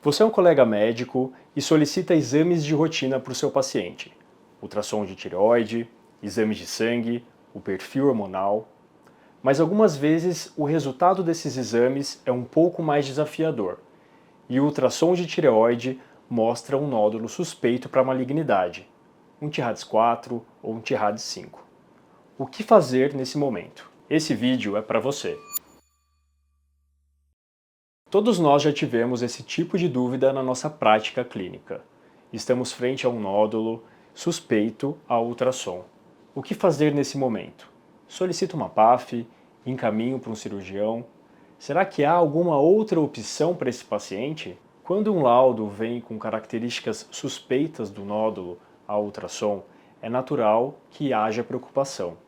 Você é um colega médico e solicita exames de rotina para o seu paciente. Ultrassom de tireoide, exames de sangue, o perfil hormonal. Mas algumas vezes o resultado desses exames é um pouco mais desafiador. E o ultrassom de tireoide mostra um nódulo suspeito para malignidade, um TIRADS 4 ou um TIRADS 5. O que fazer nesse momento? Esse vídeo é para você. Todos nós já tivemos esse tipo de dúvida na nossa prática clínica. Estamos frente a um nódulo suspeito a ultrassom. O que fazer nesse momento? Solicito uma PAF? Encaminho para um cirurgião? Será que há alguma outra opção para esse paciente? Quando um laudo vem com características suspeitas do nódulo a ultrassom, é natural que haja preocupação.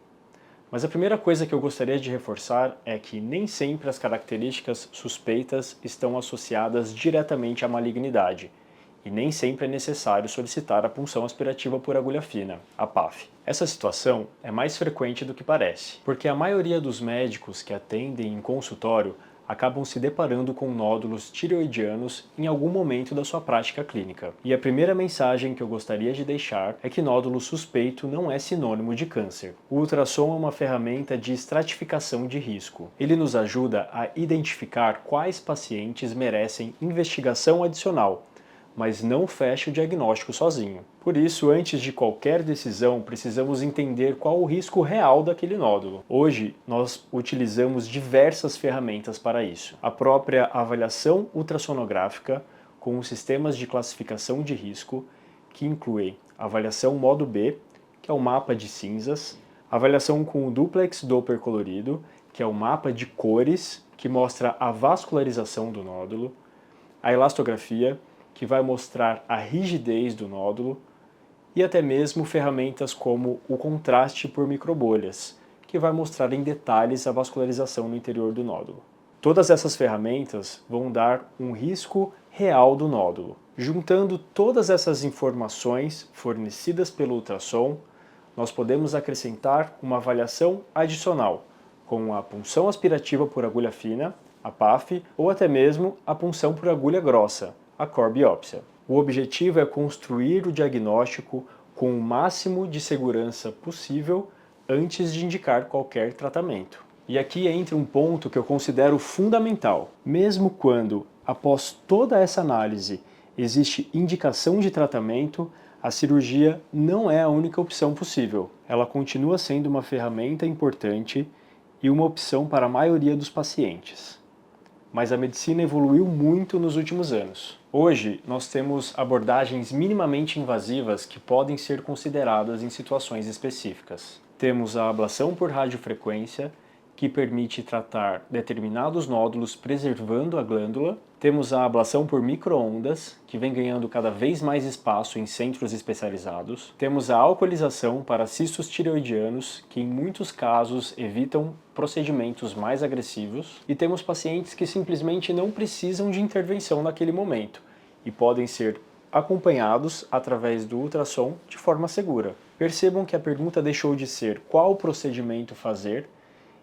Mas a primeira coisa que eu gostaria de reforçar é que nem sempre as características suspeitas estão associadas diretamente à malignidade, e nem sempre é necessário solicitar a punção aspirativa por agulha fina, a PAF. Essa situação é mais frequente do que parece, porque a maioria dos médicos que atendem em consultório acabam se deparando com nódulos tireoidianos em algum momento da sua prática clínica. E a primeira mensagem que eu gostaria de deixar é que nódulo suspeito não é sinônimo de câncer. O ultrassom é uma ferramenta de estratificação de risco. Ele nos ajuda a identificar quais pacientes merecem investigação adicional, mas não fecha o diagnóstico sozinho. Por isso, antes de qualquer decisão, precisamos entender qual o risco real daquele nódulo. Hoje, nós utilizamos diversas ferramentas para isso. A própria avaliação ultrassonográfica, com os sistemas de classificação de risco, que incluem avaliação modo B, que é o mapa de cinzas, avaliação com o duplex Doppler colorido, que é o mapa de cores, que mostra a vascularização do nódulo, a elastografia, que vai mostrar a rigidez do nódulo, e até mesmo ferramentas como o contraste por microbolhas, que vai mostrar em detalhes a vascularização no interior do nódulo. Todas essas ferramentas vão dar um risco real do nódulo. Juntando todas essas informações fornecidas pelo ultrassom, nós podemos acrescentar uma avaliação adicional, com a punção aspirativa por agulha fina, a PAF, ou até mesmo a punção por agulha grossa, a core biópsia. O objetivo é construir o diagnóstico com o máximo de segurança possível antes de indicar qualquer tratamento. E aqui entra um ponto que eu considero fundamental. Mesmo quando, após toda essa análise, existe indicação de tratamento, a cirurgia não é a única opção possível. Ela continua sendo uma ferramenta importante e uma opção para a maioria dos pacientes. Mas a medicina evoluiu muito nos últimos anos. Hoje, nós temos abordagens minimamente invasivas que podem ser consideradas em situações específicas. Temos a ablação por radiofrequência, que permite tratar determinados nódulos preservando a glândula. Temos a ablação por microondas, que vem ganhando cada vez mais espaço em centros especializados. Temos a alcoolização para cistos tireoidianos, que em muitos casos evitam procedimentos mais agressivos. E temos pacientes que simplesmente não precisam de intervenção naquele momento e podem ser acompanhados através do ultrassom de forma segura. Percebam que a pergunta deixou de ser qual procedimento fazer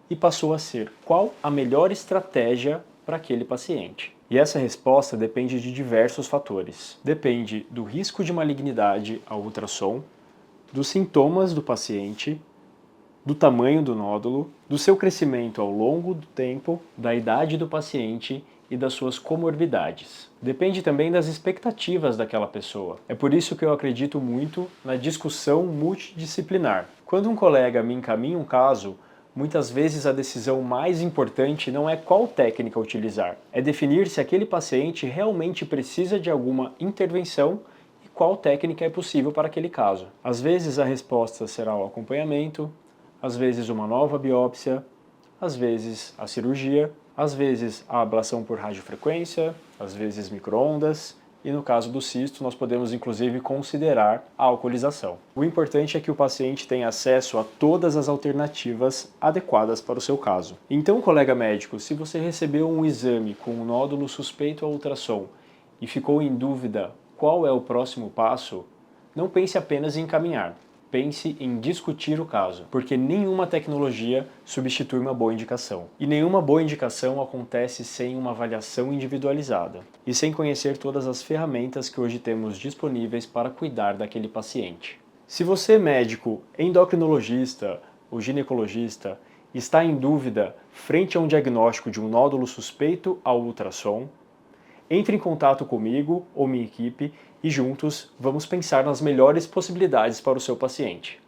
e passou a ser qual a melhor estratégia para aquele paciente. E essa resposta depende de diversos fatores. Depende do risco de malignidade ao ultrassom, dos sintomas do paciente, do tamanho do nódulo, do seu crescimento ao longo do tempo, da idade do paciente e das suas comorbidades. Depende também das expectativas daquela pessoa. É por isso que eu acredito muito na discussão multidisciplinar. Quando um colega me encaminha um caso, muitas vezes a decisão mais importante não é qual técnica utilizar, é definir se aquele paciente realmente precisa de alguma intervenção e qual técnica é possível para aquele caso. Às vezes a resposta será o acompanhamento, às vezes uma nova biópsia, às vezes a cirurgia, às vezes a ablação por radiofrequência, às vezes microondas, e no caso do cisto nós podemos inclusive considerar a alcoolização. O importante é que o paciente tenha acesso a todas as alternativas adequadas para o seu caso. Então, colega médico, se você recebeu um exame com um nódulo suspeito a ultrassom e ficou em dúvida qual é o próximo passo, não pense apenas em encaminhar. pense em discutir o caso, porque nenhuma tecnologia substitui uma boa indicação. E nenhuma boa indicação acontece sem uma avaliação individualizada e sem conhecer todas as ferramentas que hoje temos disponíveis para cuidar daquele paciente. Se você, médico, endocrinologista ou ginecologista, está em dúvida frente a um diagnóstico de um nódulo suspeito ao ultrassom, entre em contato comigo ou minha equipe e juntos vamos pensar nas melhores possibilidades para o seu paciente.